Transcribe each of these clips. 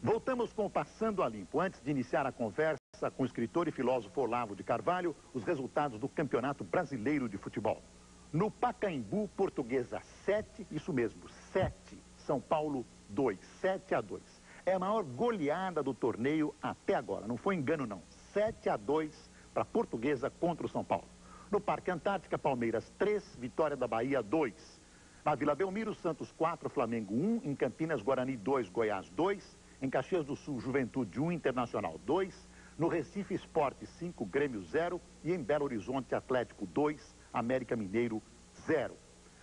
Voltamos com o Passando a Limpo. Antes de iniciar a conversa com o escritor e filósofo Olavo de Carvalho, os resultados do Campeonato Brasileiro de Futebol. No Pacaembu, Portuguesa 7, isso mesmo, 7, São Paulo 2, 7-2. É a maior goleada do torneio até agora, não foi engano não, 7-2 para Portuguesa contra o São Paulo. No Parque Antártica, Palmeiras 3, Vitória da Bahia 2. Na Vila Belmiro, Santos 4, Flamengo 1, em Campinas, Guarani 2, Goiás 2, em Caxias do Sul, Juventude 1, Internacional 2, no Recife, Esporte 5, Grêmio 0 e em Belo Horizonte, Atlético 2, América Mineiro 0.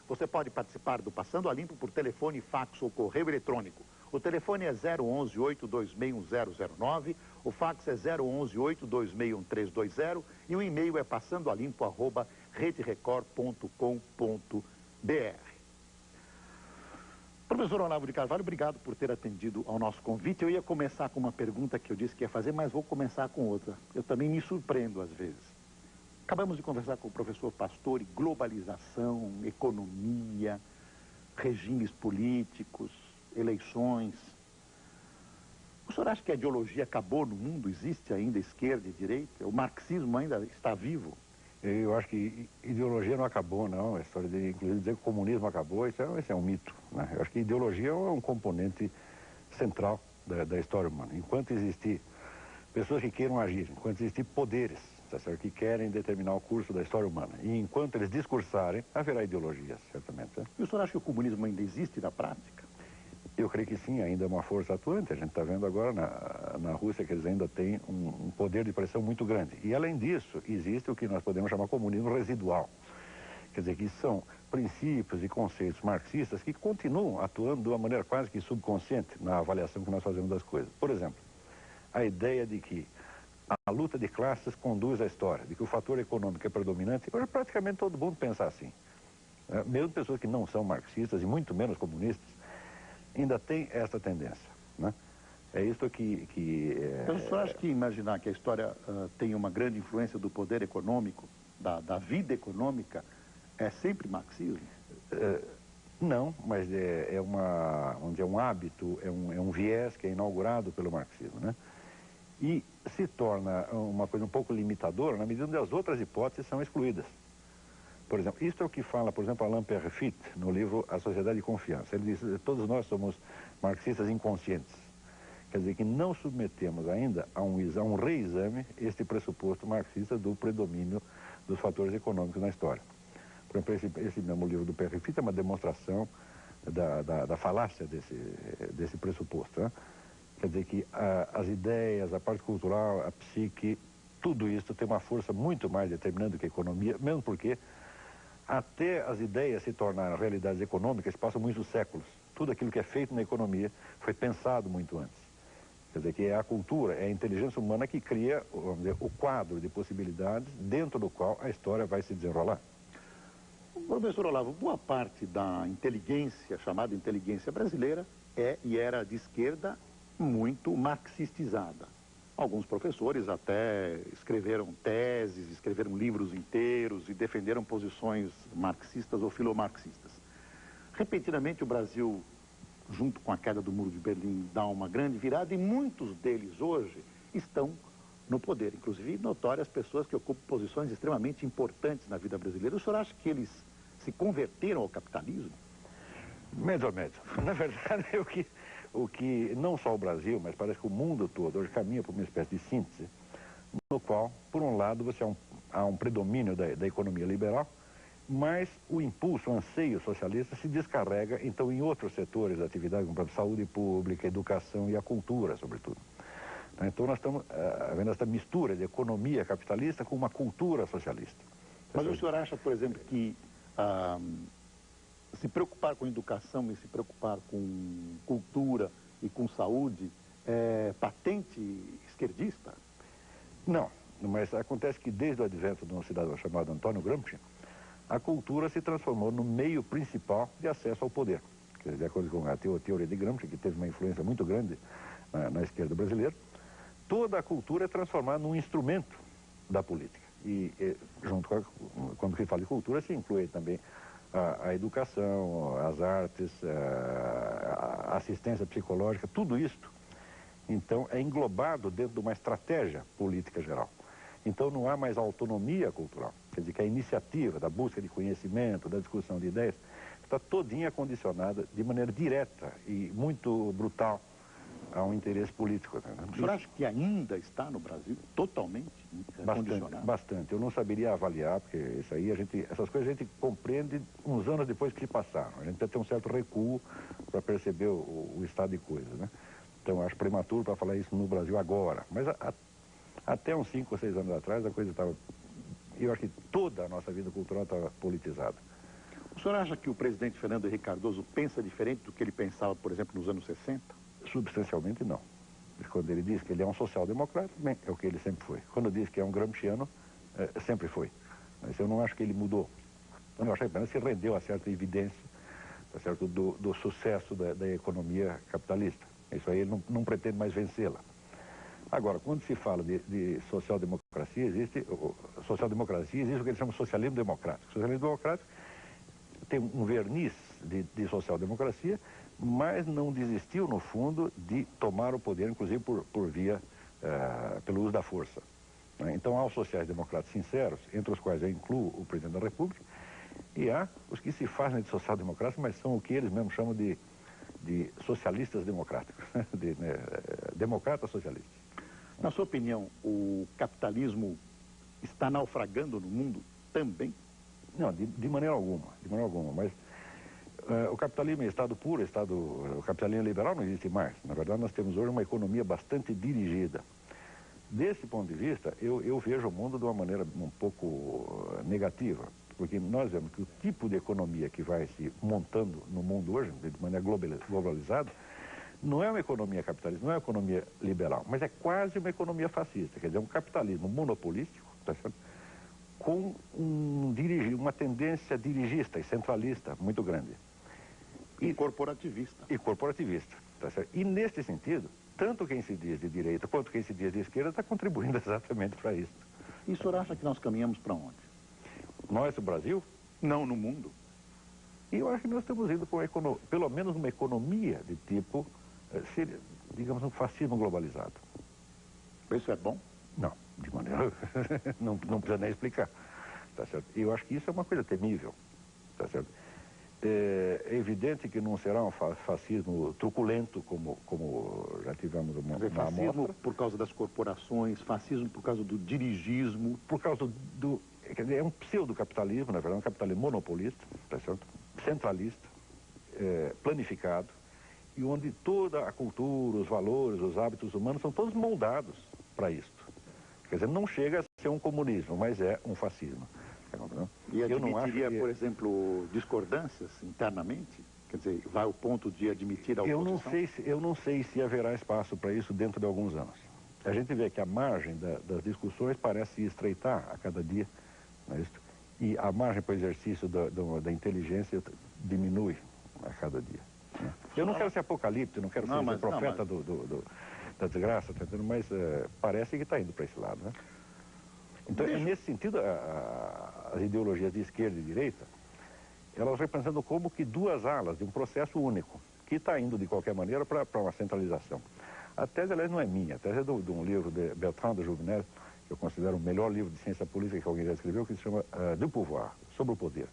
Você pode participar do Passando a Limpo por telefone, fax ou correio eletrônico. O telefone é 011-8261009, o fax é 011-8261320 e o e-mail é passandoalimpo@rederecord.com.br. Professor Olavo de Carvalho, obrigado por ter atendido ao nosso convite. Eu ia começar com uma pergunta que eu disse que ia fazer, mas vou começar com outra. Eu também me surpreendo às vezes. Acabamos de conversar com o professor Pastore, globalização, economia, regimes políticos, eleições. O senhor acha que a ideologia acabou no mundo? Existe ainda esquerda e direita? O marxismo ainda está vivo? Eu acho que ideologia não acabou, não. A história de, inclusive, dizer que o comunismo acabou, isso é um mito, né? Eu acho que ideologia é um componente central da história humana. Enquanto existir pessoas que queiram agir, enquanto existir poderes, tá certo, que querem determinar o curso da história humana, e enquanto eles discursarem, haverá ideologias, certamente. Né? E o senhor acha que o comunismo ainda existe na prática? Eu creio que sim, ainda é uma força atuante. A gente está vendo agora na Rússia que eles ainda têm um poder de pressão muito grande. E, além disso, existe o que nós podemos chamar de comunismo residual. Quer dizer, que são princípios e conceitos marxistas que continuam atuando de uma maneira quase que subconsciente na avaliação que nós fazemos das coisas. Por exemplo, a ideia de que a luta de classes conduz à história, de que o fator econômico é predominante. Hoje praticamente todo mundo pensa assim. Mesmo pessoas que não são marxistas e muito menos comunistas, ainda tem essa tendência, né? É isso que Então, o senhor acha que imaginar que a história tem uma grande influência do poder econômico, da vida econômica, é sempre marxismo? Não, mas onde é um hábito, é um viés que é inaugurado pelo marxismo, né? E se torna uma coisa um pouco limitadora na medida onde as outras hipóteses são excluídas. Por exemplo, isto é o que fala, por exemplo, Alain Peyrefitte, no livro A Sociedade de Confiança. Ele diz que todos nós somos marxistas inconscientes. Quer dizer, que não submetemos ainda a um reexame este pressuposto marxista do predomínio dos fatores econômicos na história. Por exemplo, esse mesmo livro do Peyrefitte é uma demonstração da falácia desse pressuposto, né? Quer dizer que as ideias, a parte cultural, a psique, tudo isso tem uma força muito mais determinante do que a economia, mesmo porque até as ideias se tornarem realidades econômicas passam muitos séculos. Tudo aquilo que é feito na economia foi pensado muito antes. Quer dizer, que é a cultura, é a inteligência humana que cria, vamos dizer, o quadro de possibilidades dentro do qual a história vai se desenrolar. Professor Olavo, boa parte da inteligência, chamada inteligência brasileira, é e era de esquerda muito marxistizada. Alguns professores até escreveram teses, escreveram livros inteiros e defenderam posições marxistas ou filomarxistas. Repentinamente o Brasil, junto com a queda do Muro de Berlim, dá uma grande virada e muitos deles hoje estão no poder. Inclusive notórias pessoas que ocupam posições extremamente importantes na vida brasileira. O senhor acha que eles se converteram ao capitalismo? Médio. Na verdade, o que não só o Brasil, mas parece que o mundo todo hoje caminha por uma espécie de síntese, no qual, por um lado, há um predomínio da economia liberal, mas o impulso, o anseio socialista se descarrega, então, em outros setores da atividade, como a saúde pública, educação e a cultura, sobretudo. Então, nós estamos vendo essa mistura de economia capitalista com uma cultura socialista. Mas o senhor acha, por exemplo, que se preocupar com educação e se preocupar com cultura e com saúde é patente esquerdista? Não, mas acontece que desde o advento de um cidadão chamado Antônio Gramsci, a cultura se transformou no meio principal de acesso ao poder. Quer dizer, de acordo com a teoria de Gramsci, que teve uma influência muito grande na esquerda brasileira, toda a cultura é transformada num instrumento da política. E quando se fala de cultura, se inclui também a educação, as artes, a assistência psicológica, tudo isto Então, é englobado dentro de uma estratégia política geral. Então, não há mais autonomia cultural. Quer dizer, que a iniciativa da busca de conhecimento, da discussão de ideias, está todinha condicionada de maneira direta e muito brutal a um interesse político. Né? O senhor acha que ainda está no Brasil totalmente condicionado? Bastante. Eu não saberia avaliar, porque isso aí essas coisas a gente compreende uns anos depois que se passaram. A gente precisa ter um certo recuo para perceber o estado de coisas, né? Então, acho prematuro para falar isso no Brasil agora. Mas até uns 5 ou 6 anos atrás, a coisa estava... Eu acho que toda a nossa vida cultural estava politizada. O senhor acha que o presidente Fernando Henrique Cardoso pensa diferente do que ele pensava, por exemplo, nos anos 60? Substancialmente não. Quando ele diz que ele é um social-democrata, bem, é o que ele sempre foi. Quando diz que é um gramsciano, sempre foi. Mas eu não acho que ele mudou. Eu acho que apenas se rendeu a certa evidência, tá certo, do sucesso da economia capitalista. Isso aí ele não pretende mais vencê-la. Agora, quando se fala de social-democracia, existe o que eles chamam de socialismo democrático. O socialismo democrático tem um verniz de social-democracia, mas não desistiu, no fundo, de tomar o poder, inclusive pelo uso da força. Então, há os sociais-democratas sinceros, entre os quais eu incluo o presidente da República, e há os que se fazem de social-democratas, mas são o que eles mesmos chamam de socialistas democráticos, democratas socialistas. Na sua opinião, o capitalismo está naufragando no mundo também? Não, de maneira alguma, mas o capitalismo é estado puro, o capitalismo liberal não existe mais. Na verdade, nós temos hoje uma economia bastante dirigida. Desse ponto de vista, eu vejo o mundo de uma maneira um pouco negativa, porque nós vemos que o tipo de economia que vai se montando no mundo hoje, de maneira globalizada, não é uma economia capitalista, não é uma economia liberal, mas é quase uma economia fascista, quer dizer, um capitalismo monopolístico, tá certo? Com uma tendência dirigista e centralista muito grande. E corporativista. E corporativista, tá certo? E neste sentido, tanto quem se diz de direita quanto quem se diz de esquerda está contribuindo exatamente para isso. E o senhor acha que nós caminhamos para onde? Nós, o Brasil? Não, no mundo. E eu acho que nós estamos indo para pelo menos uma economia de tipo, digamos, um fascismo globalizado. Isso é bom? Não, de maneira... não precisa nem explicar, tá certo? E eu acho que isso é uma coisa temível, tá certo? É evidente que não será um fascismo truculento como já tivemos uma fascismo amostra. Por causa das corporações, fascismo por causa do dirigismo. Por causa quer dizer, é um pseudo-capitalismo, na verdade, um capitalismo monopolista, tá certo? Centralista, planificado, e onde toda a cultura, os valores, os hábitos humanos são todos moldados para isto. Quer dizer, não chega a ser um comunismo, mas é um fascismo. E admitiria, por exemplo, discordâncias internamente? Quer dizer, vai ao ponto de admitir a oposição? Eu não sei se haverá espaço para isso dentro de alguns anos. A gente vê que a margem das discussões parece estreitar a cada dia, não é isso? E a margem para o exercício da inteligência diminui a cada dia. Né? Eu não quero ser apocalíptico, não quero ser profeta da desgraça, mas parece que está indo para esse lado, né? Então, nesse sentido, as ideologias de esquerda e direita, elas representam como que duas alas de um processo único, que está indo, de qualquer maneira, para uma centralização. A tese, aliás, não é minha, a tese é de um livro de Bertrand de Jouvenel, que eu considero o melhor livro de ciência política que alguém já escreveu, que se chama Du Pouvoir, sobre o poder.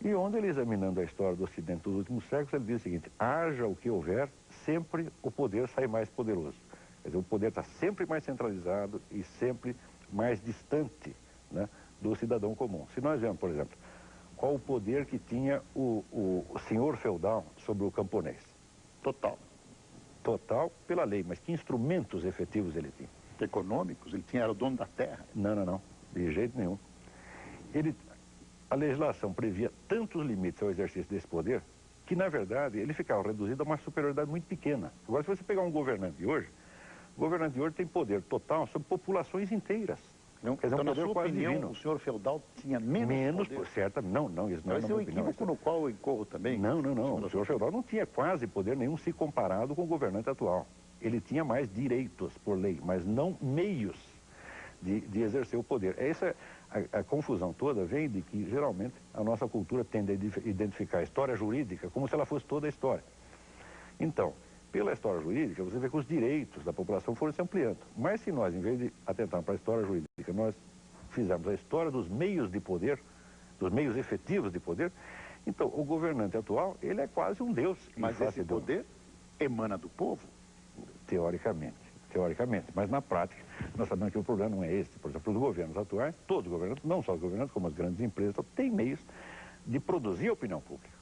E onde ele, examinando a história do Ocidente dos últimos séculos, ele diz o seguinte: haja o que houver, sempre o poder sai mais poderoso. Quer dizer, o poder está sempre mais centralizado e sempre mais distante, né, do cidadão comum. Se nós vemos, por exemplo, qual o poder que tinha o senhor feudal sobre o camponês? Total. Total pela lei, mas que instrumentos efetivos ele tinha? Econômicos? Ele era o dono da terra? Não, de jeito nenhum. A legislação previa tantos limites ao exercício desse poder que, na verdade, ele ficava reduzido a uma superioridade muito pequena. Agora, se você pegar um governante de hoje, o governante de hoje tem poder total sobre populações inteiras. Não, quer dizer, então, na sua opinião, o senhor feudal tinha menos poder? Certo, não, isso não é um equívoco no qual eu incorro também. Não. O senhor feudal não tinha quase poder nenhum se comparado com o governante atual. Ele tinha mais direitos por lei, mas não meios de exercer o poder. Essa a confusão toda vem de que, geralmente, a nossa cultura tende a identificar a história jurídica como se ela fosse toda a história. Então, Pela história jurídica, você vê que os direitos da população foram se ampliando. Mas se nós, em vez de atentarmos para a história jurídica, nós fizermos a história dos meios de poder, dos meios efetivos de poder, então o governante atual, ele é quase um deus. Mas esse poder emana do povo? Teoricamente, mas na prática, nós sabemos que o problema não é esse. Por exemplo, os governos atuais, todos os governantes, não só os governantes, como as grandes empresas, têm meios de produzir a opinião pública.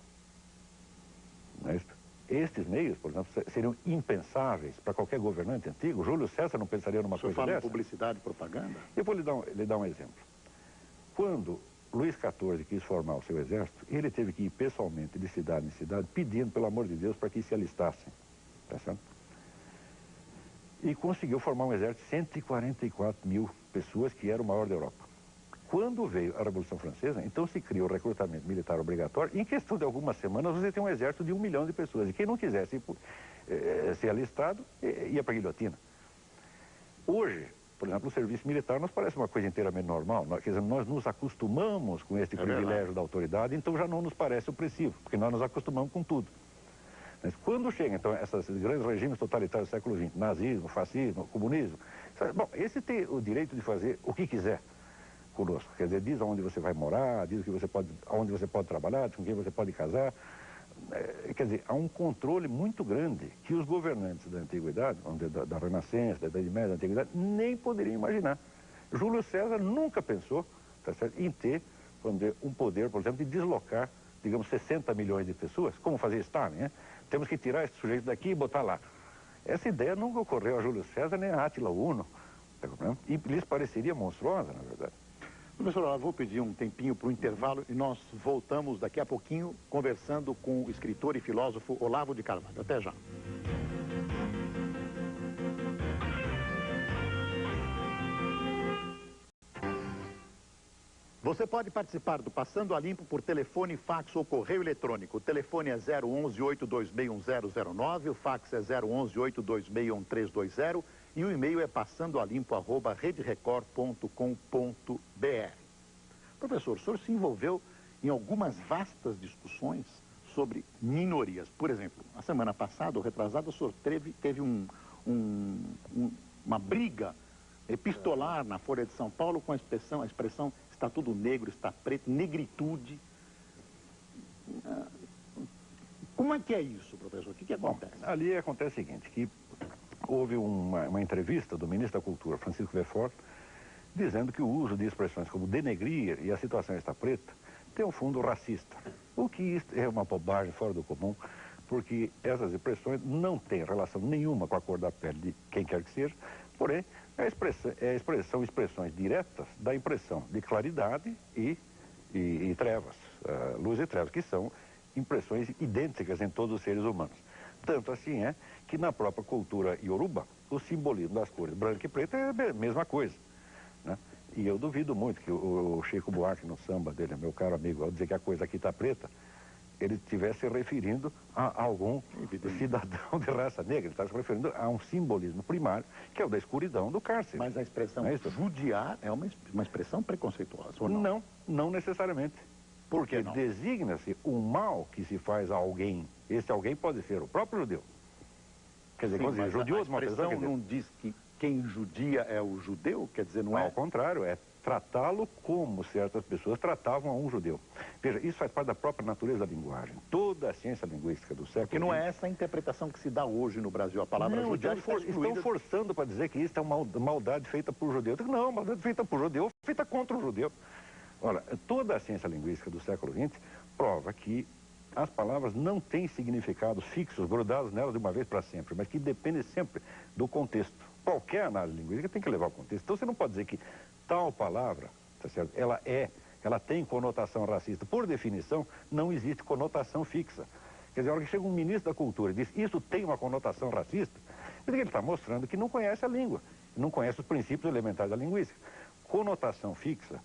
Não é isso? Estes meios, por exemplo, seriam impensáveis para qualquer governante antigo. Júlio César não pensaria numa coisa dessa. O senhor fala em publicidade e propaganda? Eu vou lhe dar um exemplo. Quando Luís XIV quis formar o seu exército, ele teve que ir pessoalmente de cidade em cidade, pedindo, pelo amor de Deus, para que se alistassem. Tá certo? E conseguiu formar um exército de 144 mil pessoas, que era o maior da Europa. Quando veio a Revolução Francesa, então se criou o recrutamento militar obrigatório. Em questão de algumas semanas, você tem um exército de 1 milhão de pessoas. E quem não quisesse ser alistado, ia para a guilhotina. Hoje, por exemplo, o serviço militar nos parece uma coisa inteiramente normal. Quer dizer, nós nos acostumamos com este privilégio da autoridade, então já não nos parece opressivo, porque nós nos acostumamos com tudo. Mas quando chegam, então, esses grandes regimes totalitários do século XX, nazismo, fascismo, comunismo, bom, esse tem o direito de fazer o que quiser conosco. Quer dizer, diz aonde você vai morar, diz aonde você pode trabalhar, com quem você pode casar. Quer dizer, há um controle muito grande que os governantes da antiguidade, da Renascença, da Idade Média, da antiguidade, nem poderiam imaginar. Júlio César nunca pensou, tá certo, em ter, vamos dizer, um poder, por exemplo, de deslocar, digamos, 60 milhões de pessoas, como fazia Stalin, né? Temos que tirar esse sujeito daqui e botar lá. Essa ideia nunca ocorreu a Júlio César nem a Átila Uno, e lhes pareceria monstruosa, na verdade. Professor, eu vou pedir um tempinho para o intervalo e nós voltamos daqui a pouquinho conversando com o escritor e filósofo Olavo de Carvalho. Até já. Você pode participar do Passando a Limpo por telefone, fax ou correio eletrônico. O telefone é 011-826-1009, o fax é 011-826-1320 e o e-mail é passandoalimpo@rederecord.com.br. Professor, o senhor se envolveu em algumas vastas discussões sobre minorias. Por exemplo, a semana passada, ou retrasada, o senhor teve uma briga epistolar na Folha de São Paulo com a expressão está tudo negro, está preto, negritude. Como é que é isso, professor? O que acontece? Bom, ali acontece o seguinte, que houve uma entrevista do ministro da Cultura, Francisco Verfort, dizendo que o uso de expressões como denegrir e a situação está preta tem um fundo racista. O que isso é uma bobagem fora do comum, porque essas expressões não têm relação nenhuma com a cor da pele de quem quer que seja, porém, são expressões diretas da impressão de claridade e trevas, luz e trevas, que são impressões idênticas em todos os seres humanos. Tanto assim é que na própria cultura iorubá, o simbolismo das cores branca e preta é a mesma coisa, né? E eu duvido muito que o Chico Buarque, no samba dele, meu caro amigo, ao dizer que a coisa aqui está preta, ele estivesse se referindo a algum cidadão de raça negra. Ele está se referindo a um simbolismo primário, que é o da escuridão do cárcere. Mas a expressão judiar é uma expressão preconceituosa, ou não? Não, não necessariamente. Porque designa-se o mal que se faz a alguém. Esse alguém pode ser o próprio judeu. Quer dizer, quando diz judeu, a expressão não diz que quem judia é o judeu? Quer dizer, não é? Ao contrário, é tratá-lo como certas pessoas tratavam a um judeu. Veja, isso faz parte da própria natureza da linguagem. Toda a ciência linguística do século XX... Porque não é essa a interpretação que se dá hoje no Brasil. A palavra judiar estão forçando para dizer que isso é uma maldade feita por judeu. Não, maldade feita por judeu, feita contra o judeu. Olha, toda a ciência linguística do século XX prova que as palavras não têm significados fixos, grudados nelas de uma vez para sempre, mas que dependem sempre do contexto. Qualquer análise linguística tem que levar o contexto. Então você não pode dizer que tal palavra, tá certo? Ela tem conotação racista. Por definição, não existe conotação fixa. Quer dizer, a hora que chega um ministro da Cultura e diz isso tem uma conotação racista, ele está mostrando que não conhece a língua, não conhece os princípios elementares da linguística. Conotação fixa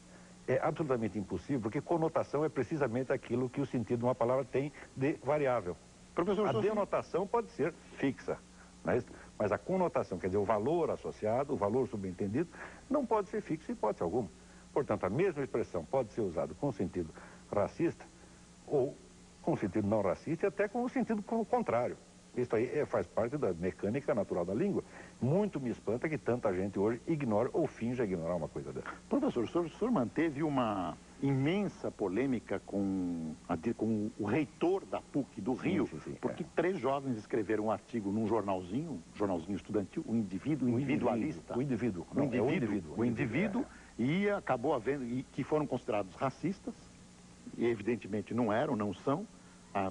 é absolutamente impossível, porque conotação é precisamente aquilo que o sentido de uma palavra tem de variável. Professor, a denotação pode ser fixa, mas a conotação, quer dizer, o valor associado, o valor subentendido, não pode ser fixo em hipótese alguma. Portanto, a mesma expressão pode ser usada com sentido racista ou com sentido não racista e até com o sentido contrário. Isso aí faz parte da mecânica natural da língua. Muito me espanta que tanta gente hoje ignore ou finja ignorar uma coisa dessa. Professor, o senhor manteve uma imensa polêmica com o reitor da PUC do Rio, porque 3 jovens escreveram um artigo num jornalzinho estudantil, o Individualista. O indivíduo. E acabou havendo, e que foram considerados racistas, e evidentemente não eram, não são.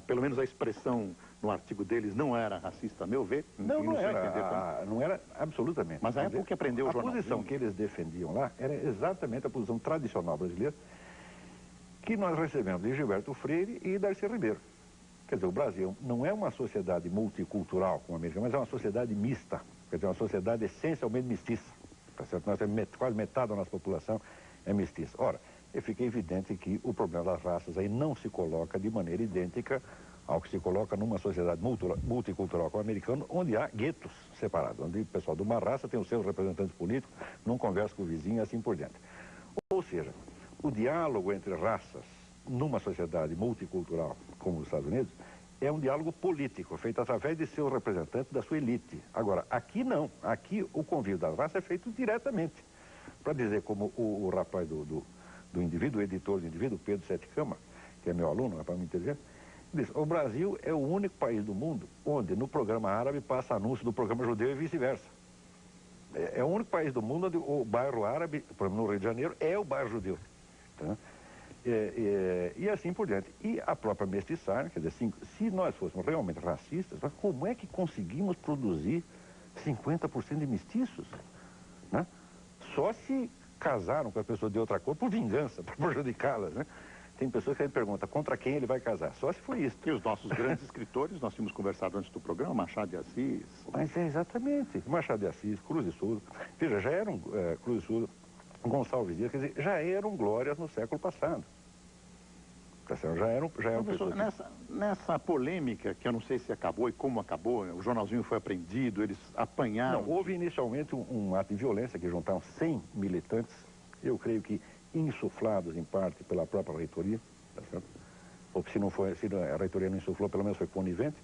Pelo menos a expressão no artigo deles não era racista, a meu ver. Não era absolutamente. Mas a PUC aprendeu o jornalzinho. A posição que eles defendiam lá era exatamente a posição tradicional brasileira que nós recebemos de Gilberto Freire e Darcy Ribeiro. Quer dizer, o Brasil não é uma sociedade multicultural como a americana, mas é uma sociedade mista. Quer dizer, uma sociedade essencialmente mestiça. Tá certo? Nós temos quase metade da nossa população é mestiça. Ora, fica evidente que o problema das raças aí não se coloca de maneira idêntica ao que se coloca numa sociedade multicultural como a americana, onde há guetos separados, onde o pessoal de uma raça tem os seus representantes políticos, não conversa com o vizinho e assim por diante. Ou seja, o diálogo entre raças numa sociedade multicultural como os Estados Unidos é um diálogo político, feito através de seus representantes da sua elite. Agora, aqui não. Aqui o convívio das raças é feito diretamente. Para dizer como o rapaz do indivíduo, o editor do indivíduo, Pedro Sete Câmara, que é meu aluno, é para me entender, diz: o Brasil é o único país do mundo onde no programa árabe passa anúncio do programa judeu e vice-versa. É o único país do mundo onde o bairro árabe, por exemplo, no Rio de Janeiro, é o bairro judeu. Tá? E assim por diante. E a própria mestiçagem, quer dizer, se nós fôssemos realmente racistas, mas como é que conseguimos produzir 50% de mestiços? Né? Só se casaram com a pessoa de outra cor por vingança, para prejudicá-las, né? Tem pessoas que a gente pergunta contra quem ele vai casar, só se foi isso. E os nossos grandes escritores, nós tínhamos conversado antes do programa, Machado de Assis. Mas é exatamente, Machado de Assis, Cruz de Souza, veja, já eram Cruz de Souza, Gonçalves Dias, quer dizer, já eram glórias no século passado. Já eram Professor, nessa polêmica, que eu não sei se acabou e como acabou, o jornalzinho foi apreendido, eles apanharam... Não, houve inicialmente um ato de violência que juntaram 100 militantes, eu creio que insuflados em parte pela própria reitoria, tá certo? Ou se a reitoria não insuflou, pelo menos foi conivente,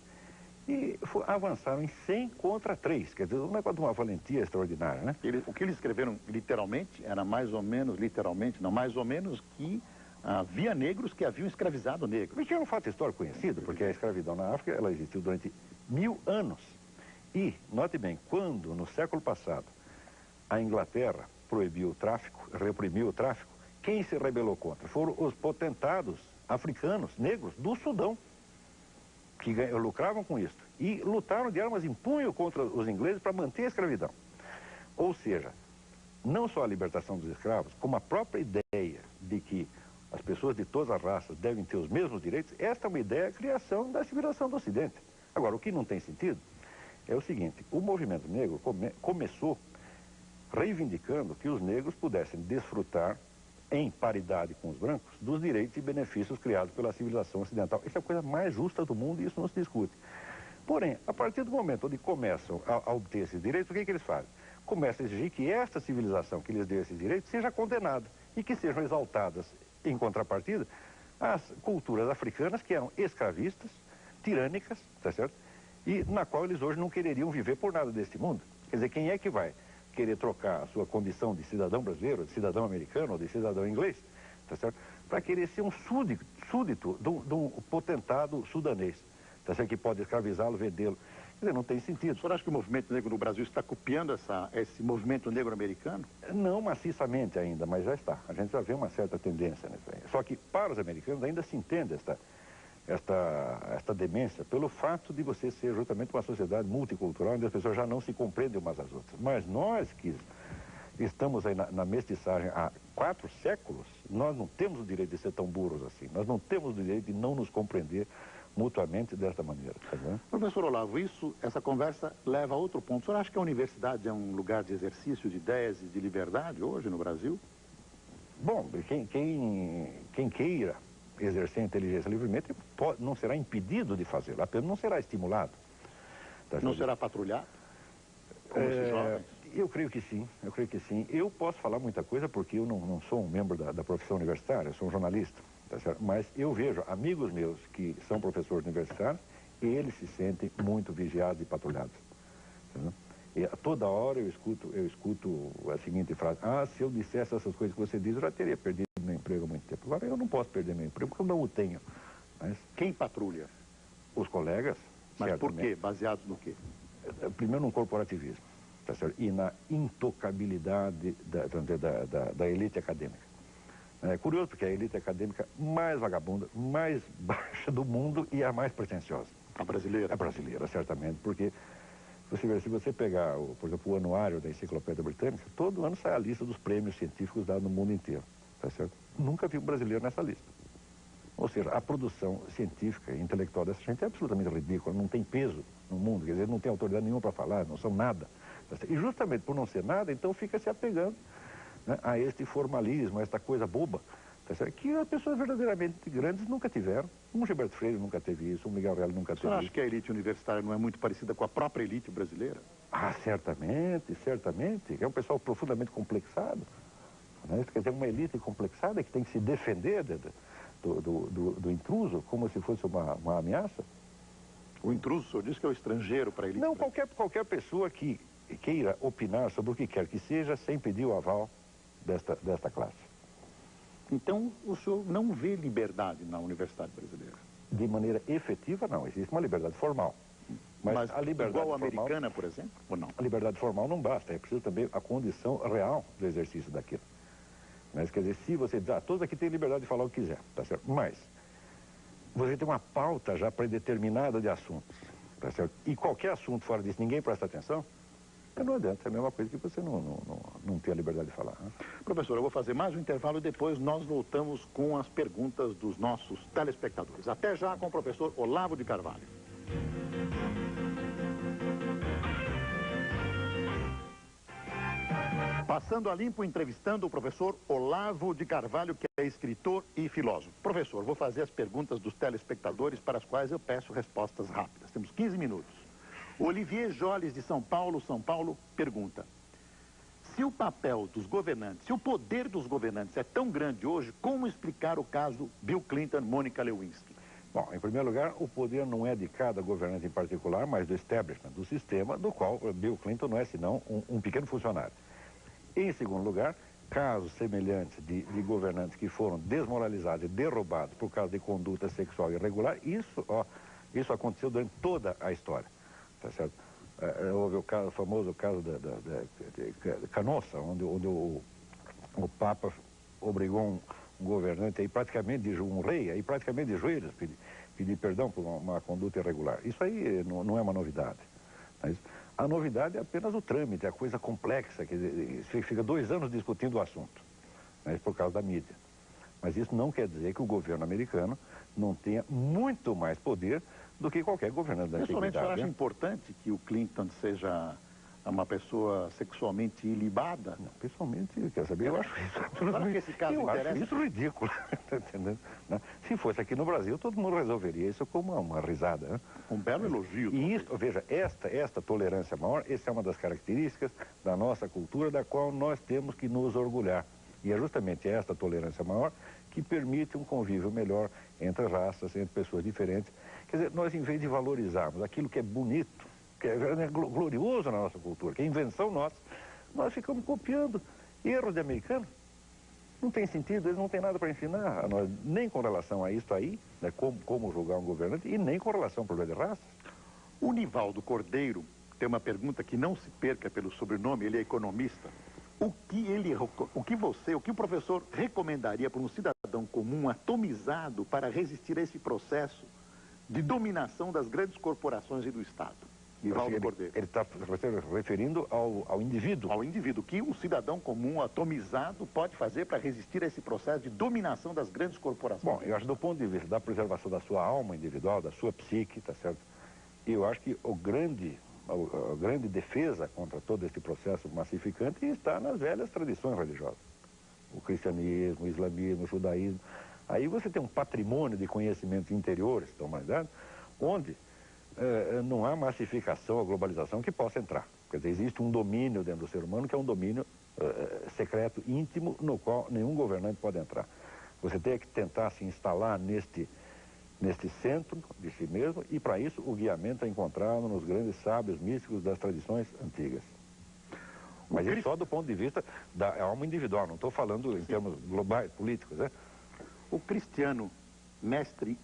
e avançaram em 100 contra 3, quer dizer, um negócio de uma valentia extraordinária, né? O que eles escreveram literalmente era mais ou menos que havia negros que haviam escravizado negros. Isso é um fato histórico conhecido, porque a escravidão na África, ela existiu durante 1000 anos. E, note bem, quando no século passado a Inglaterra proibiu o tráfico, reprimiu o tráfico, quem se rebelou contra? Foram os potentados africanos, negros, do Sudão, que lucravam com isso. E lutaram de armas em punho contra os ingleses para manter a escravidão. Ou seja, não só a libertação dos escravos, como a própria ideia de que as pessoas de todas as raças devem ter os mesmos direitos, esta é uma ideia da criação da civilização do Ocidente. Agora, o que não tem sentido é o seguinte: o movimento negro começou reivindicando que os negros pudessem desfrutar, em paridade com os brancos, dos direitos e benefícios criados pela civilização ocidental. Isso é a coisa mais justa do mundo e isso não se discute. Porém, a partir do momento onde começam a obter esses direitos, o que eles fazem? Começam a exigir que esta civilização que lhes deu esses direitos seja condenada e que sejam exaltadas, em contrapartida, as culturas africanas que eram escravistas, tirânicas, tá certo? E na qual eles hoje não quereriam viver por nada deste mundo. Quer dizer, quem é que vai querer trocar a sua condição de cidadão brasileiro, de cidadão americano ou de cidadão inglês, tá certo? Para querer ser um súdito de um potentado sudanês, tá certo? Que pode escravizá-lo, vendê-lo. Quer dizer, não tem sentido. O senhor acha que o movimento negro no Brasil está copiando esse movimento negro americano? Não maciçamente ainda, mas já está. A gente já vê uma certa tendência nisso aí. Só que para os americanos ainda se entende esta demência pelo fato de você ser justamente uma sociedade multicultural, onde as pessoas já não se compreendem umas às outras. Mas nós que estamos aí na mestiçagem há 4 séculos, nós não temos o direito de ser tão burros assim. Nós não temos o direito de não nos compreender mutuamente desta maneira. Tá vendo? Professor Olavo, essa conversa leva a outro ponto. O senhor acha que a universidade é um lugar de exercício de ideias e de liberdade hoje no Brasil? Bom, quem queira exercer a inteligência livremente não será impedido de fazê-lo, apenas não será estimulado. Tá, não será patrulhado? Como esses jovens? Eu creio que sim, Eu posso falar muita coisa porque eu não sou um membro da profissão universitária, eu sou um jornalista, tá certo? Mas eu vejo amigos meus que são professores universitários eles se sentem muito vigiados e patrulhados. Entendeu? E a toda hora eu escuto a seguinte frase: ah, se eu dissesse essas coisas que você diz, eu já teria perdido meu emprego há muito tempo. Agora eu não posso perder meu emprego porque eu não o tenho. Mas Quem patrulha? os colegas... Mas por quê? Baseados no quê? Primeiro no corporativismo, tá certo? E na intocabilidade da elite acadêmica. É curioso porque é a elite acadêmica mais vagabunda, mais baixa do mundo e a mais pretensiosa. A brasileira? A brasileira, certamente, porque se você pegar, por exemplo, o anuário da Enciclopédia Britânica, todo ano sai a lista dos prêmios científicos dados no mundo inteiro, tá certo? Nunca vi um brasileiro nessa lista. Ou seja, a produção científica e intelectual dessa gente é absolutamente ridícula, não tem peso no mundo, quer dizer, não tem autoridade nenhuma para falar, não são nada. E justamente por não ser nada, então fica se apegando, né, a este formalismo, a esta coisa boba, tá certo? Que as pessoas verdadeiramente grandes nunca tiveram. Um Gilberto Freire nunca teve isso, um Miguel Reale nunca teve isso. Você acha que a elite universitária não é muito parecida com a própria elite brasileira? Ah, certamente, certamente. É um pessoal profundamente complexado. Né? Quer dizer, uma elite complexada que tem que se defender do intruso, como se fosse uma ameaça. O intruso, o senhor diz que é o estrangeiro para a elite? Não, qualquer pessoa que queira opinar sobre o que quer que seja sem pedir o aval desta classe. Então, o senhor não vê liberdade na universidade brasileira? De maneira efetiva, não. Existe uma liberdade formal. Mas a liberdade igual a formal, americana, por exemplo, ou não? A liberdade formal não basta. É preciso também a condição real do exercício daquilo. Mas, quer dizer, se você diz, todos aqui têm liberdade de falar o que quiser, tá certo? Mas você tem uma pauta já predeterminada de assuntos, tá certo? E qualquer assunto fora disso, ninguém presta atenção, não adianta, é a mesma coisa que você não ter a liberdade de falar. Né? Professor, eu vou fazer mais um intervalo e depois nós voltamos com as perguntas dos nossos telespectadores. Até já com o professor Olavo de Carvalho. Passando a limpo, entrevistando o professor Olavo de Carvalho, que é escritor e filósofo. Professor, vou fazer as perguntas dos telespectadores para as quais eu peço respostas rápidas. Temos 15 minutos. Olivier Joles, de São Paulo, pergunta: se o papel dos governantes, se o poder dos governantes é tão grande hoje, como explicar o caso Bill Clinton, Mônica Lewinsky? Bom, em primeiro lugar, o poder não é de cada governante em particular, mas do establishment, do sistema, do qual Bill Clinton não é senão um pequeno funcionário. Em segundo lugar, casos semelhantes de governantes que foram desmoralizados e derrubados por causa de conduta sexual irregular, isso aconteceu durante toda a história, tá certo? Houve o famoso caso de Canossa, onde o Papa obrigou um governante, aí praticamente um rei, aí praticamente de joelhos, pedir perdão por uma conduta irregular. Isso aí não é uma novidade. Mas a novidade é apenas o trâmite, a coisa complexa, quer dizer, fica 2 anos discutindo o assunto, né, por causa da mídia. Mas isso não quer dizer que o governo americano não tenha muito mais poder do que qualquer governante da antiguidade. Pessoalmente, o senhor acha importante que o Clinton seja uma pessoa sexualmente ilibada? Não, pessoalmente, quer saber, eu acho isso... Será que esse caso interessa? Acho isso ridículo, tá entendendo? Se fosse aqui no Brasil, todo mundo resolveria isso com uma risada. Né? Um belo elogio. E isso, veja, esta tolerância maior, essa é uma das características da nossa cultura, da qual nós temos que nos orgulhar. E é justamente esta tolerância maior que permite um convívio melhor entre raças, entre pessoas diferentes. Quer dizer, nós, em vez de valorizarmos aquilo que é bonito, que é glorioso na nossa cultura, que é invenção nossa, nós ficamos copiando erros de americanos. Não tem sentido, eles não têm nada para ensinar a nós, nem com relação a isso aí, né, como julgar um governante, e nem com relação ao problema de raças. O Nivaldo Cordeiro tem uma pergunta que não se perca pelo sobrenome, ele é economista. O que o professor recomendaria para um cidadão comum atomizado para resistir a esse processo de dominação das grandes corporações e do Estado? Nivaldo Cordeiro. Ele está referindo ao indivíduo. Ao indivíduo. O que um cidadão comum atomizado pode fazer para resistir a esse processo de dominação das grandes corporações? Bom, eu acho do ponto de vista da preservação da sua alma individual, da sua psique, tá certo? Eu acho que a grande defesa contra todo esse processo massificante está nas velhas tradições religiosas. O cristianismo, o islamismo, o judaísmo. Aí você tem um patrimônio de conhecimentos interiores da humanidade, onde não há massificação ou globalização que possa entrar. Quer dizer, existe um domínio dentro do ser humano que é um domínio secreto, íntimo, no qual nenhum governante pode entrar. Você tem que tentar se instalar neste neste centro de si mesmo, e para isso o guiamento é encontrado nos grandes sábios místicos das tradições antigas. Mas isso só do ponto de vista da alma individual, não estou falando em termos globais, políticos, né? O Cristiano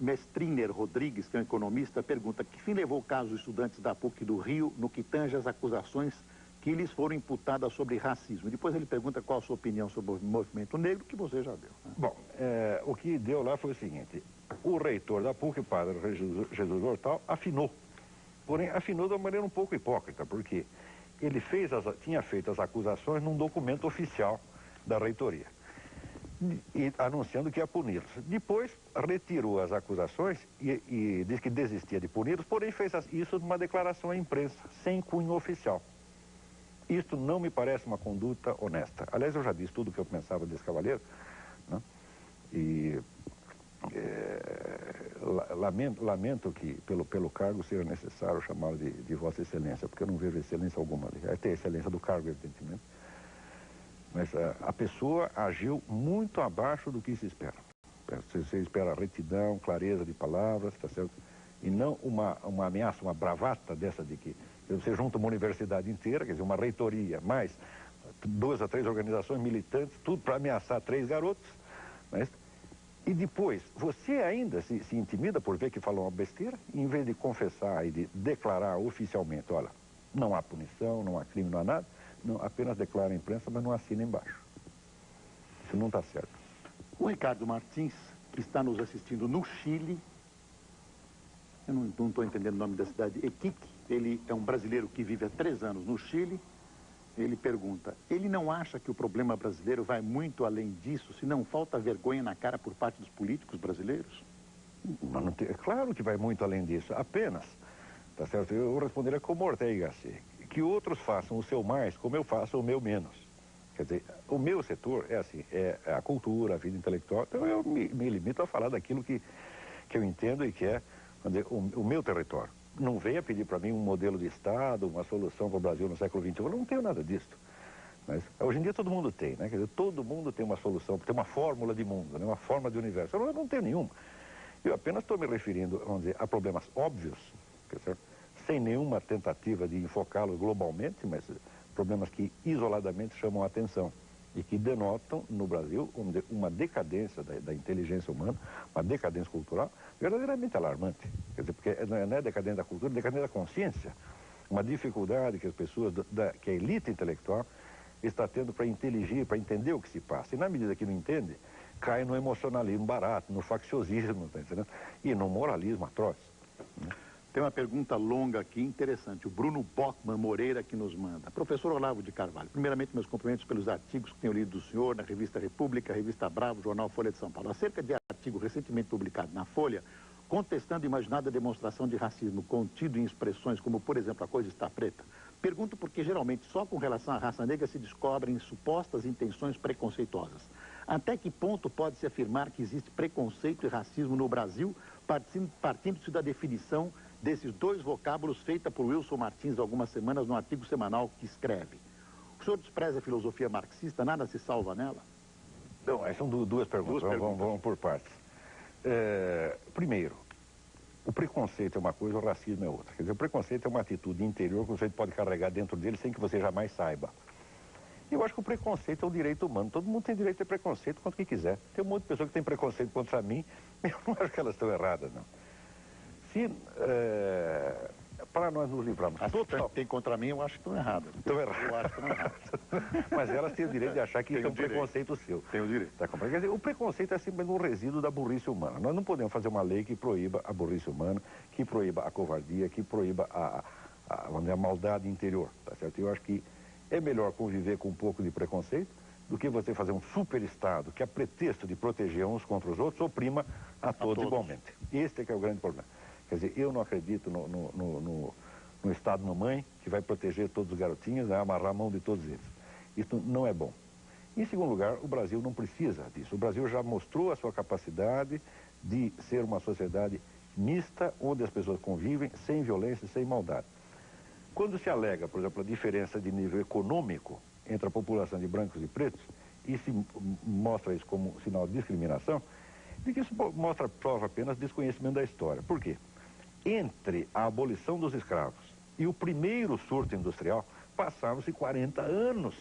Mestriner Rodrigues, que é um economista, pergunta que fim levou o caso dos estudantes da PUC do Rio no que tange as acusações que lhes foram imputadas sobre racismo. Depois ele pergunta qual a sua opinião sobre o movimento negro, que você já deu. Né? Bom, o que deu lá foi o seguinte: o reitor da PUC, o padre Jesus Hortal, afinou. Porém, afinou de uma maneira um pouco hipócrita, porque ele tinha feito as acusações num documento oficial da reitoria, e anunciando que ia puni-los. Depois, retirou as acusações e disse que desistia de puni-los, porém fez isso numa declaração à imprensa, sem cunho oficial. Isto não me parece uma conduta honesta. Aliás, eu já disse tudo o que eu pensava desse cavaleiro, né? E lamento que, pelo cargo, seja necessário chamá-lo de Vossa Excelência, porque eu não vejo excelência alguma ali. Tem a excelência do cargo, evidentemente. Mas a pessoa agiu muito abaixo do que se espera. Você espera retidão, clareza de palavras, tá certo? E não uma ameaça, uma bravata dessa de que você junta uma universidade inteira, quer dizer, uma reitoria, mais 2 a 3 organizações militantes, tudo para ameaçar 3 garotos. Mas, e depois, você ainda se intimida por ver que falou uma besteira, em vez de confessar e de declarar oficialmente: olha, não há punição, não há crime, não há nada, não, apenas declara à imprensa, mas não assina embaixo. Isso não está certo. O Ricardo Martins, que está nos assistindo no Chile, eu não estou entendendo o nome da cidade, Iquique. Ele é um brasileiro que vive há 3 anos no Chile. Ele pergunta: ele não acha que o problema brasileiro vai muito além disso, se não falta vergonha na cara por parte dos políticos brasileiros? Mas não tem, é claro que vai muito além disso. Apenas, tá certo? Eu responderia como Ortega, que outros façam o seu mais, como eu faço o meu menos. Quer dizer, o meu setor é assim, é a cultura, a vida intelectual. Então eu me limito a falar daquilo que eu entendo e que é, vamos dizer, o meu território. Não venha pedir para mim um modelo de Estado, uma solução para o Brasil no século XXI. Eu não tenho nada disso. Mas hoje em dia todo mundo tem, né? Quer dizer, todo mundo tem uma solução, tem uma fórmula de mundo, né? Uma forma de universo. Eu não tenho nenhuma. Eu apenas estou me referindo, vamos dizer, a problemas óbvios, quer dizer, sem nenhuma tentativa de enfocá-los globalmente, mas problemas que isoladamente chamam a atenção e que denotam no Brasil uma decadência da inteligência humana, uma decadência cultural verdadeiramente alarmante. Quer dizer, porque não é decadência da cultura, é decadência da consciência. Uma dificuldade que as pessoas, que a elite intelectual está tendo para inteligir, para entender o que se passa. E na medida que não entende, cai no emocionalismo barato, no facciosismo, tá entendendo? E no moralismo atroz. Tem uma pergunta longa aqui, interessante. O Bruno Bockman Moreira que nos manda. Professor Olavo de Carvalho, primeiramente meus cumprimentos pelos artigos que tenho lido do senhor na Revista República, Revista Bravo, Jornal Folha de São Paulo. Acerca de artigo recentemente publicado na Folha, contestando a imaginada demonstração de racismo contido em expressões como, por exemplo, a coisa está preta. Pergunto porque geralmente só com relação à raça negra se descobrem supostas intenções preconceituosas. Até que ponto pode-se afirmar que existe preconceito e racismo no Brasil, partindo-se da definição desses 2 vocábulos feita por Wilson Martins há algumas semanas no artigo semanal que escreve? O senhor despreza a filosofia marxista? Nada se salva nela? Não, são 2 perguntas. Vamos por partes. Primeiro, o preconceito é uma coisa, o racismo é outra. Quer dizer, o preconceito é uma atitude interior que você pode carregar dentro dele sem que você jamais saiba. Eu acho que o preconceito é um direito humano. Todo mundo tem direito a ter preconceito contra quem quiser. Tem um monte de pessoas que tem preconceito contra mim, eu não acho que elas estão erradas, não. Se, para nós nos livrarmos... Tem contra mim, eu acho que estão erradas. Estão erradas. Eu acho que estão erradas. Mas elas têm o direito de achar que isso é um preconceito seu. Tem o direito. Tá, quer dizer, o preconceito é simplesmente um resíduo da burrice humana. Nós não podemos fazer uma lei que proíba a burrice humana, que proíba a covardia, que proíba vamos dizer, a maldade interior, tá certo? Eu acho que é melhor conviver com um pouco de preconceito do que você fazer um super Estado que, a pretexto de proteger uns contra os outros, oprima a todos igualmente. Este é que é o grande problema. Quer dizer, eu não acredito no Estado-mamãe que vai proteger todos os garotinhos, né, amarrar a mão de todos eles. Isso não é bom. Em segundo lugar, o Brasil não precisa disso. O Brasil já mostrou a sua capacidade de ser uma sociedade mista, onde as pessoas convivem sem violência, sem maldade. Quando se alega, por exemplo, a diferença de nível econômico entre a população de brancos e pretos, e se mostra isso como sinal de discriminação, de que isso prova apenas desconhecimento da história. Por quê? Entre a abolição dos escravos e o primeiro surto industrial, passaram-se 40 anos.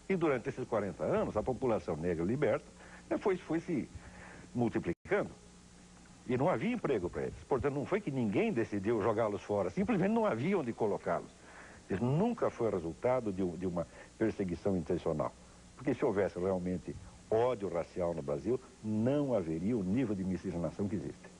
E durante esses 40 anos, a população negra liberta foi se multiplicando. E não havia emprego para eles. Portanto, não foi que ninguém decidiu jogá-los fora, simplesmente não havia onde colocá-los. Isso nunca foi resultado de uma perseguição intencional. Porque se houvesse realmente ódio racial no Brasil, não haveria o nível de miscigenação que existe.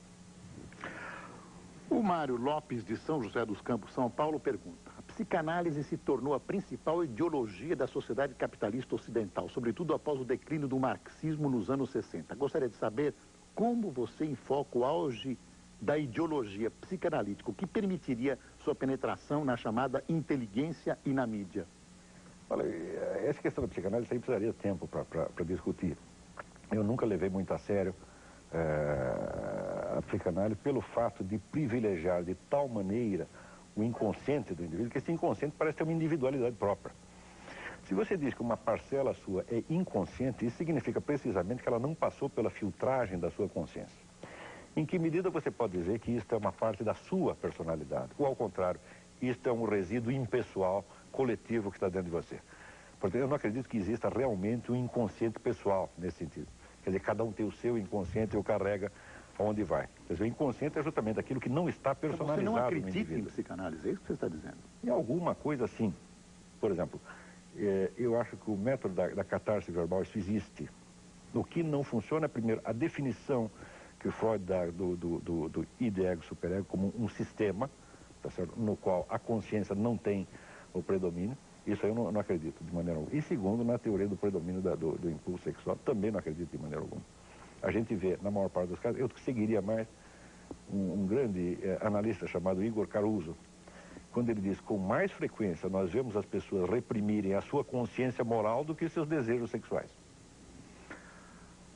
O Mário Lopes, de São José dos Campos, São Paulo, pergunta: a psicanálise se tornou a principal ideologia da sociedade capitalista ocidental, sobretudo após o declínio do marxismo nos anos 60. Gostaria de saber como você enfoca o auge da ideologia psicanalítica, o que permitiria sua penetração na chamada inteligência e na mídia. Olha, essa questão da psicanálise aí precisaria de tempo para discutir. Eu nunca levei muito a sério a psicanálise pelo fato de privilegiar de tal maneira o inconsciente do indivíduo, que esse inconsciente parece ter uma individualidade própria. Se você diz que uma parcela sua é inconsciente, isso significa precisamente que ela não passou pela filtragem da sua consciência. Em que medida você pode dizer que isto é uma parte da sua personalidade? Ou, ao contrário, isto é um resíduo impessoal, coletivo que está dentro de você? Portanto, eu não acredito que exista realmente um inconsciente pessoal nesse sentido. Quer dizer, cada um tem o seu inconsciente e o carrega aonde vai. Quer dizer, o inconsciente é justamente aquilo que não está personalizado no indivíduo. Você não acredita em psicanálise, é isso que você está dizendo? Em alguma coisa, sim. Por exemplo, eu acho que o método da catarse verbal, isso existe. O que não funciona é, primeiro, a definição que Freud dá do id, ego, superego como um sistema, tá certo? No qual a consciência não tem o predomínio. Isso aí eu não acredito de maneira alguma. E segundo, na teoria do predomínio do impulso sexual, também não acredito de maneira alguma. A gente vê, na maior parte dos casos, eu seguiria mais um grande analista chamado Igor Caruso, quando ele diz, com mais frequência nós vemos as pessoas reprimirem a sua consciência moral do que seus desejos sexuais.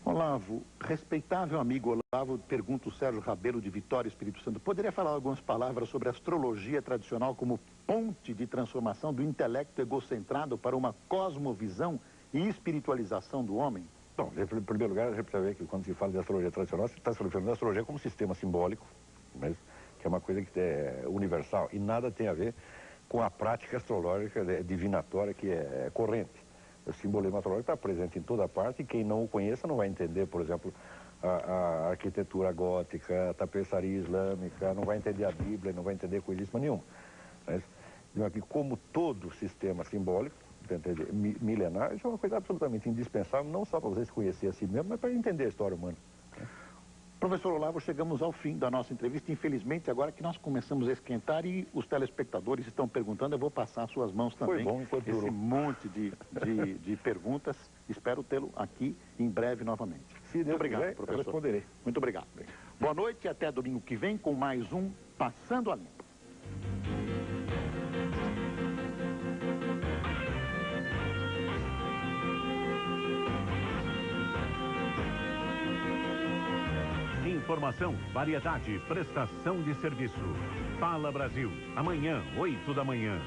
Olavo, respeitável amigo Olavo, pergunta o Sérgio Rabelo de Vitória, Espírito Santo, poderia falar algumas palavras sobre a astrologia tradicional como ponte de transformação do intelecto egocentrado para uma cosmovisão e espiritualização do homem? Bom, em primeiro lugar, a gente precisa ver que quando se fala de astrologia tradicional, você está se referindo à astrologia como sistema simbólico, mas, que é uma coisa que é universal e nada tem a ver com a prática astrológica divinatória que é corrente. O simbolismo astrológico está presente em toda parte e quem não o conheça não vai entender, por exemplo, a arquitetura gótica, a tapeçaria islâmica, não vai entender a Bíblia, não vai entender coisíssima nenhuma. Mas, como todo sistema simbólico, milenar, isso é uma coisa absolutamente indispensável, não só para você se conhecer a si mesmo, mas para entender a história humana. Professor Olavo, chegamos ao fim da nossa entrevista. Infelizmente, agora que nós começamos a esquentar e os telespectadores estão perguntando, eu vou passar às suas mãos também. Foi bom enquanto durou. Esse monte de perguntas. Espero tê-lo aqui em breve novamente. Se Deus Muito obrigado, quiser, professor. eu responderei. Muito obrigado. Boa noite e até domingo que vem com mais um Passando a Limpo. Informação, variedade, prestação de serviço. Fala Brasil, amanhã, 8 da manhã.